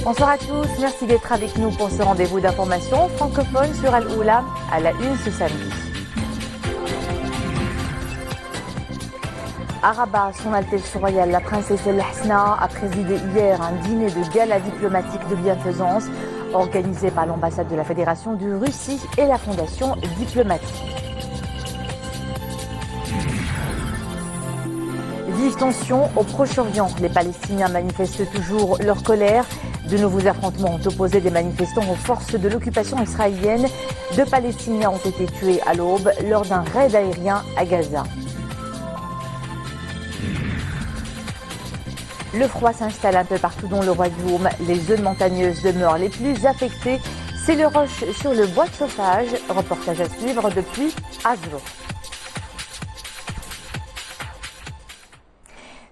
Bonsoir à tous, merci d'être avec nous pour ce rendez-vous d'information francophone sur Al-Oula à la une ce samedi. À Rabat, Son Altesse Royale, la princesse El Hasna a présidé hier un dîner de gala diplomatique de bienfaisance organisé par l'ambassade de la Fédération de Russie et la Fondation diplomatique. Vive tension au Proche-Orient. Les Palestiniens manifestent toujours leur colère. De nouveaux affrontements ont opposé des manifestants aux forces de l'occupation israélienne. 2 Palestiniens ont été tués à l'aube lors d'un raid aérien à Gaza. Le froid s'installe un peu partout dans le royaume. Les zones montagneuses demeurent les plus affectées. C'est le rush sur le bois de chauffage. Reportage à suivre depuis Azro.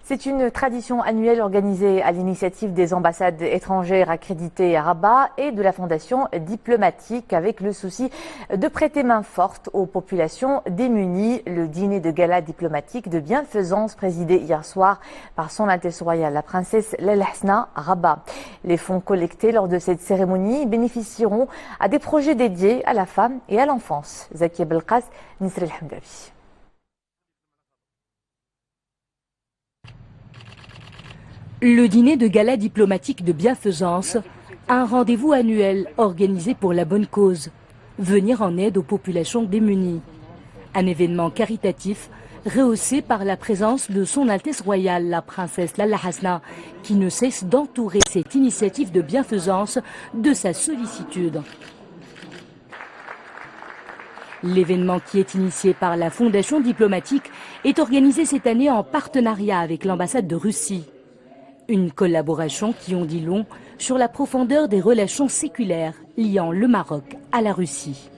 C'est une tradition annuelle organisée à l'initiative des ambassades étrangères accréditées à Rabat et de la Fondation diplomatique avec le souci de prêter main forte aux populations démunies. Le dîner de gala diplomatique de bienfaisance présidé hier soir par Son Altesse Royale, la princesse El Hasna à Rabat. Les fonds collectés lors de cette cérémonie bénéficieront à des projets dédiés à la femme et à l'enfance. Zakia Belkas, Nisra El Hamdawi. Le dîner de gala diplomatique de bienfaisance, un rendez-vous annuel organisé pour la bonne cause, venir en aide aux populations démunies. Un événement caritatif rehaussé par la présence de Son Altesse Royale, la princesse El Hasna, qui ne cesse d'entourer cette initiative de bienfaisance de sa sollicitude. L'événement, qui est initié par la Fondation diplomatique, est organisé cette année en partenariat avec l'ambassade de Russie. Une collaboration qui en dit long sur la profondeur des relations séculaires liant le Maroc à la Russie.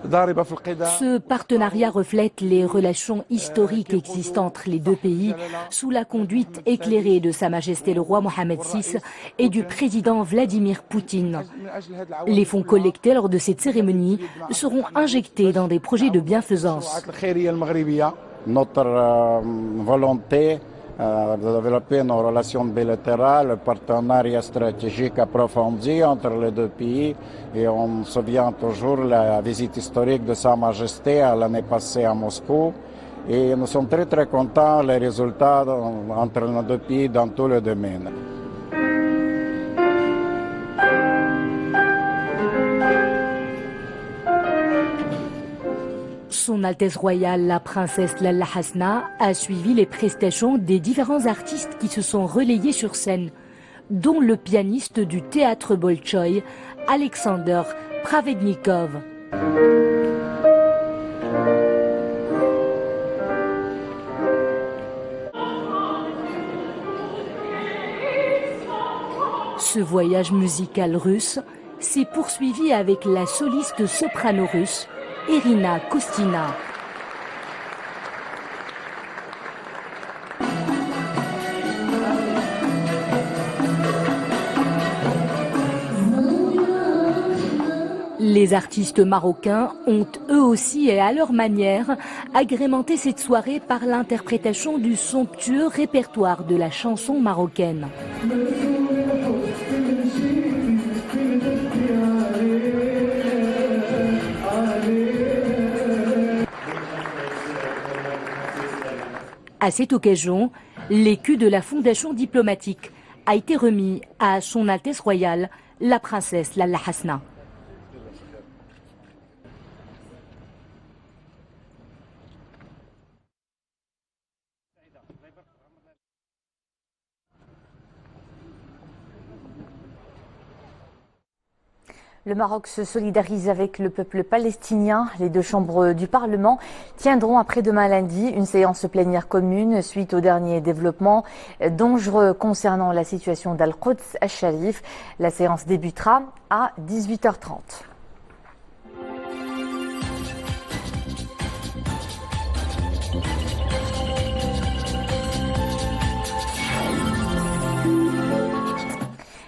Ce partenariat reflète les relations historiques existantes entre les deux pays sous la conduite éclairée de Sa Majesté le roi Mohamed VI et du président Vladimir Poutine. Les fonds collectés lors de cette cérémonie seront injectés dans des projets de bienfaisance. Notre volonté de développer nos relations bilatérales, partenariat stratégique approfondi entre les deux pays. Et on se souvient toujours la visite historique de Sa Majesté l'année passée à Moscou. Et nous sommes très très contents des résultats entre nos deux pays dans tous les domaines. Son Altesse Royale, la princesse El Hasna, a suivi les prestations des différents artistes qui se sont relayés sur scène, dont le pianiste du théâtre Bolchoï, Alexander Pravednikov. Ce voyage musical russe s'est poursuivi avec la soliste soprano russe Irina Kostina. Les artistes marocains ont eux aussi et à leur manière agrémenté cette soirée par l'interprétation du somptueux répertoire de la chanson marocaine. À cette occasion, l'écu de la Fondation diplomatique a été remis à Son Altesse Royale, la princesse El Hasna. Le Maroc se solidarise avec le peuple palestinien. Les 2 chambres du Parlement tiendront après-demain lundi une séance plénière commune suite aux derniers développements dangereux concernant la situation d'Al-Quds al-Sharif. La séance débutera à 18h30.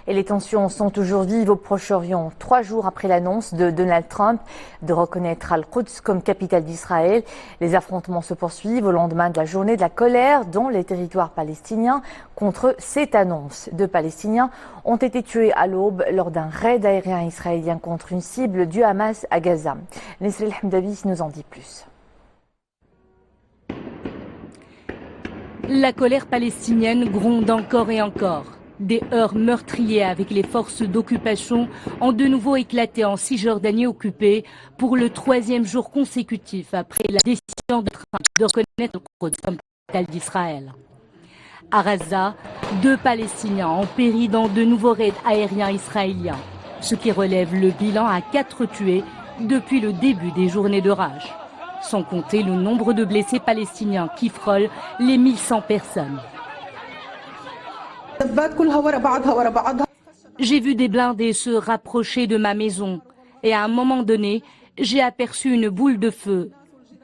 Et les tensions sont toujours vives au Proche-Orient, 3 jours après l'annonce de Donald Trump de reconnaître Al-Quds comme capitale d'Israël. Les affrontements se poursuivent au lendemain de la journée de la colère dans les territoires palestiniens contre cette annonce. 2 Palestiniens ont été tués à l'aube lors d'un raid aérien israélien contre une cible du Hamas à Gaza. Nesril Hamdavi nous en dit plus. La colère palestinienne gronde encore et encore. Des heurts meurtriers avec les forces d'occupation ont de nouveau éclaté en Cisjordanie occupée pour le 3e jour consécutif après la décision de Trump de reconnaître Al-Quds comme capitale d'Israël. À Gaza, 2 Palestiniens ont péri dans de nouveaux raids aériens israéliens, ce qui relève le bilan à 4 tués depuis le début des journées de rage, sans compter le nombre de blessés palestiniens qui frôlent les 1100 personnes. J'ai vu des blindés se rapprocher de ma maison et à un moment donné, j'ai aperçu une boule de feu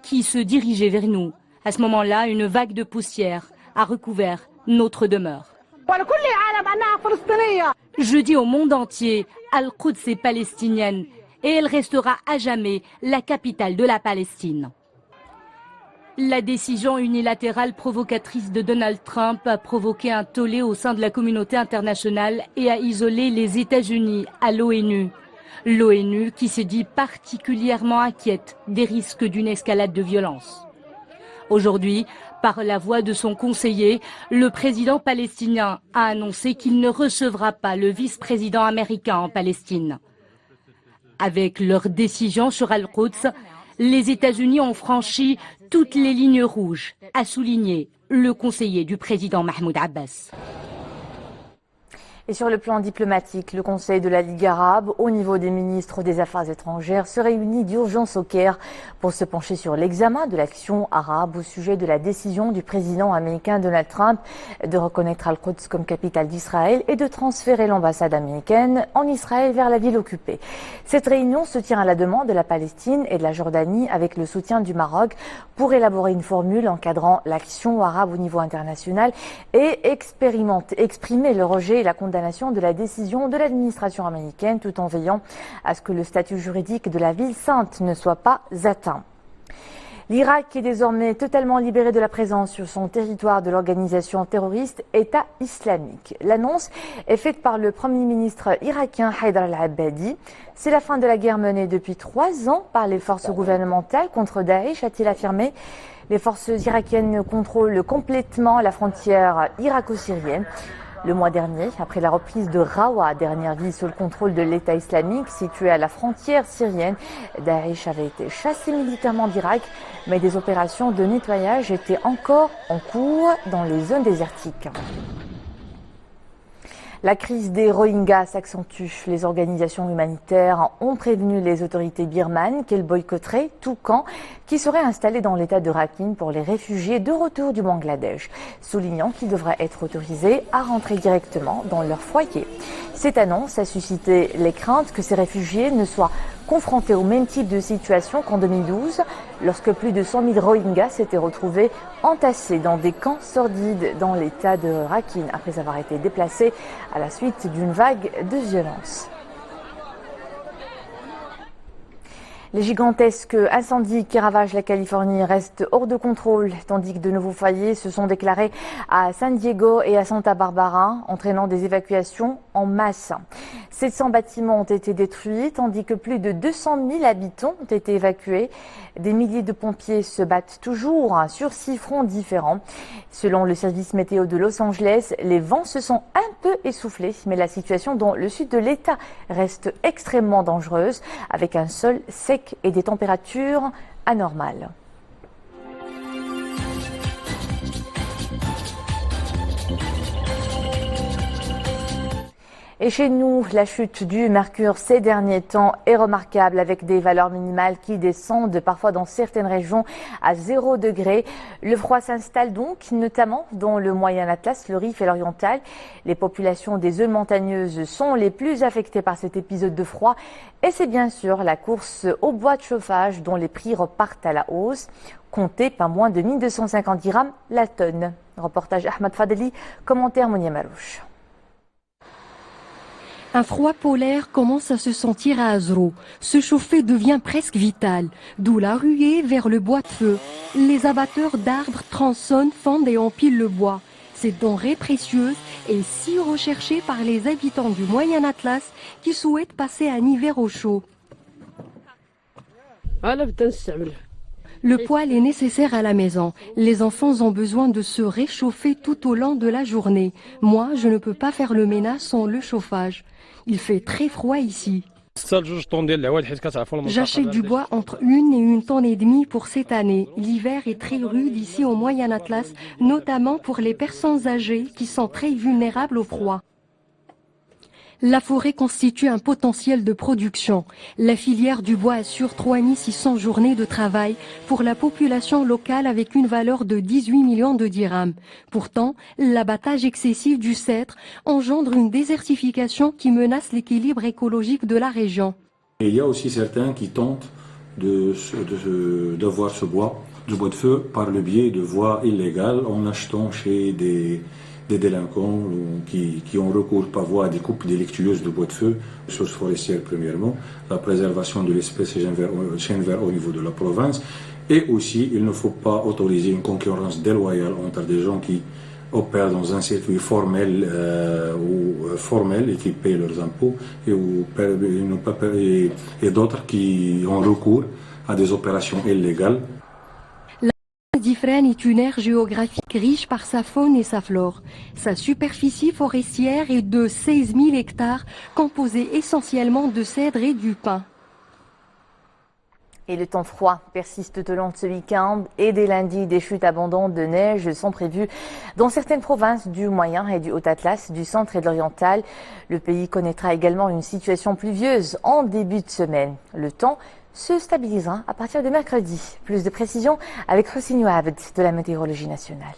qui se dirigeait vers nous. À ce moment-là, une vague de poussière a recouvert notre demeure. Je dis au monde entier, Al-Quds est palestinienne et elle restera à jamais la capitale de la Palestine. La décision unilatérale provocatrice de Donald Trump a provoqué un tollé au sein de la communauté internationale et a isolé les États-Unis à l'ONU. L'ONU qui s'est dit particulièrement inquiète des risques d'une escalade de violence. Aujourd'hui, par la voix de son conseiller, le président palestinien a annoncé qu'il ne recevra pas le vice-président américain en Palestine. Avec leur décision sur Al-Quds, les États-Unis ont franchi toutes les lignes rouges, a souligné le conseiller du président Mahmoud Abbas. Et sur le plan diplomatique, le Conseil de la Ligue arabe, au niveau des ministres des Affaires étrangères, se réunit d'urgence au Caire pour se pencher sur l'examen de l'action arabe au sujet de la décision du président américain Donald Trump de reconnaître Al-Quds comme capitale d'Israël et de transférer l'ambassade américaine en Israël vers la ville occupée. Cette réunion se tient à la demande de la Palestine et de la Jordanie avec le soutien du Maroc pour élaborer une formule encadrant l'action arabe au niveau international et exprimer le rejet et la condamnation de la décision de l'administration américaine tout en veillant à ce que le statut juridique de la ville sainte ne soit pas atteint. L'Irak est désormais totalement libéré de la présence sur son territoire de l'organisation terroriste État islamique. L'annonce est faite par le Premier ministre irakien Haïdar al-Abadi. C'est la fin de la guerre menée depuis 3 ans par les forces gouvernementales contre Daesh, a-t-il affirmé. Les forces irakiennes contrôlent complètement la frontière irako-syrienne. Le mois dernier, après la reprise de Rawa, dernière ville sous le contrôle de l'État islamique située à la frontière syrienne, Daesh avait été chassé militairement d'Irak, mais des opérations de nettoyage étaient encore en cours dans les zones désertiques. La crise des Rohingyas s'accentue. Les organisations humanitaires ont prévenu les autorités birmanes qu'elles boycotteraient tout camp qui serait installé dans l'état de Rakhine pour les réfugiés de retour du Bangladesh, soulignant qu'ils devraient être autorisés à rentrer directement dans leur foyer. Cette annonce a suscité les craintes que ces réfugiés ne soient confrontés au même type de situation qu'en 2012, lorsque plus de 100 000 Rohingyas s'étaient retrouvés entassés dans des camps sordides dans l'état de Rakhine après avoir été déplacés à la suite d'une vague de violence. Les gigantesques incendies qui ravagent la Californie restent hors de contrôle, tandis que de nouveaux foyers se sont déclarés à San Diego et à Santa Barbara, entraînant des évacuations en masse. 700 bâtiments ont été détruits, tandis que plus de 200 000 habitants ont été évacués. Des milliers de pompiers se battent toujours sur 6 fronts différents. Selon le service météo de Los Angeles, les vents se sont un peu essoufflés, mais la situation dans le sud de l'État reste extrêmement dangereuse, avec un sol sec et des températures anormales. Et chez nous, la chute du mercure ces derniers temps est remarquable avec des valeurs minimales qui descendent parfois dans certaines régions à 0 degré. Le froid s'installe donc notamment dans le Moyen Atlas, le Rif et l'Oriental. Les populations des zones montagneuses sont les plus affectées par cet épisode de froid. Et c'est bien sûr la course au bois de chauffage dont les prix repartent à la hausse. Comptez pas moins de 1250 dirhams la tonne. Reportage Ahmad Fadeli, commentaire Monia Marouche. Un froid polaire commence à se sentir à Azro. Se chauffer devient presque vital, d'où la ruée vers le bois de feu. Les abatteurs d'arbres tronçonnent, fendent et empilent le bois. Cette denrée précieuse est si recherchée par les habitants du Moyen Atlas qui souhaitent passer un hiver au chaud. Le poêle est nécessaire à la maison. Les enfants ont besoin de se réchauffer tout au long de la journée. Moi, je ne peux pas faire le ménage sans le chauffage. Il fait très froid ici. J'achète du bois entre 1 et 1,5 tonnes pour cette année. L'hiver est très rude ici au Moyen Atlas, notamment pour les personnes âgées qui sont très vulnérables au froid. La forêt constitue un potentiel de production. La filière du bois assure 3600 journées de travail pour la population locale avec une valeur de 18 millions de dirhams. Pourtant, l'abattage excessif du cèdre engendre une désertification qui menace l'équilibre écologique de la région. Et il y a aussi certains qui tentent d'avoir ce bois, du bois de feu, par le biais de voies illégales en achetant chez des délinquants qui ont recours par voie à des coupes délictueuses de bois de feu, sources forestières premièrement, la préservation de l'espèce chêne vert au niveau de la province, et aussi il ne faut pas autoriser une concurrence déloyale entre des gens qui opèrent dans un circuit formel ou formel et qui payent leurs impôts et d'autres qui ont recours à des opérations illégales. D'Ifrane est une aire géographique riche par sa faune et sa flore. Sa superficie forestière est de 16 000 hectares, composée essentiellement de cèdres et du pin. Et le temps froid persiste tout au long de ce week-end et dès lundi, des chutes abondantes de neige sont prévues dans certaines provinces du Moyen et du Haut-Atlas, du Centre et de l'Oriental. Le pays connaîtra également une situation pluvieuse en début de semaine. Le temps se stabilisera à partir de mercredi. Plus de précisions avec Hossein Abd de la Météorologie nationale.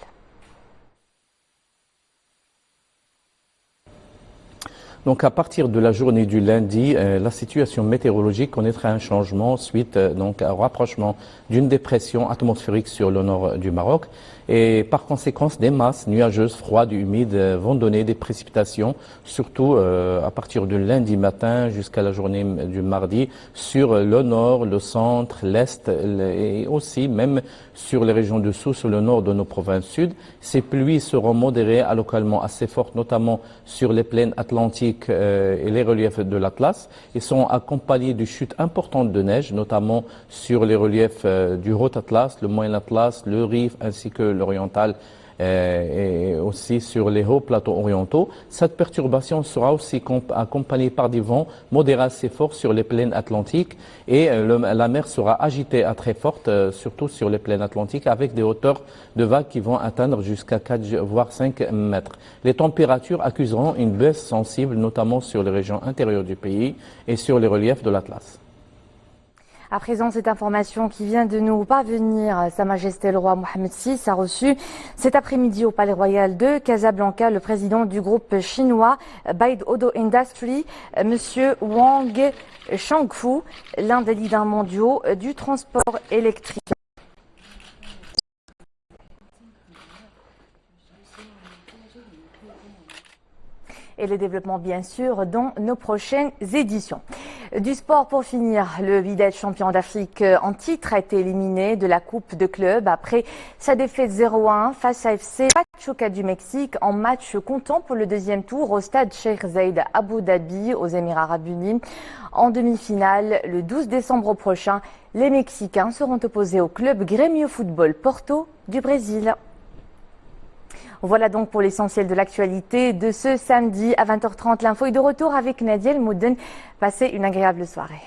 Donc à partir de la journée du lundi, la situation météorologique connaîtra un changement suite donc à un rapprochement d'une dépression atmosphérique sur le nord du Maroc. Et par conséquence, des masses nuageuses, froides et humides vont donner des précipitations, surtout à partir du lundi matin jusqu'à la journée du mardi, sur le nord, le centre, l'est et aussi même sur les régions du Sousse, le nord de nos provinces sud. Ces pluies seront modérées à localement assez fortes, notamment sur les plaines atlantiques et les reliefs de l'Atlas, et sont accompagnées de chutes importantes de neige, notamment sur les reliefs du Haut-Atlas, le Moyen-Atlas, le Rif ainsi que l'Oriental et aussi sur les hauts plateaux orientaux. Cette perturbation sera aussi accompagnée par des vents modérés assez forts sur les plaines atlantiques et la mer sera agitée à très forte, surtout sur les plaines atlantiques, avec des hauteurs de vagues qui vont atteindre jusqu'à 4 voire 5 mètres. Les températures accuseront une baisse sensible, notamment sur les régions intérieures du pays et sur les reliefs de l'Atlas. À présent, cette information qui vient de nous parvenir, Sa Majesté le roi Mohammed VI a reçu cet après-midi au Palais Royal de Casablanca le président du groupe chinois Baidu Auto Industry, Monsieur Wang Shangfu, l'un des leaders mondiaux du transport électrique. Et les développements bien sûr dans nos prochaines éditions. Du sport pour finir, le Wydad champion d'Afrique en titre a été éliminé de la Coupe de club après sa défaite 0-1 face à FC Pachuca du Mexique en match comptant pour le deuxième tour au stade Sheikh Zayed à Abu Dhabi aux Émirats Arabes Unis. En demi-finale, le 12 décembre prochain, les Mexicains seront opposés au club Grêmio Football Porto du Brésil. Voilà donc pour l'essentiel de l'actualité de ce samedi à 20h30. L'info est de retour avec Nadia El Mouden. Passez une agréable soirée.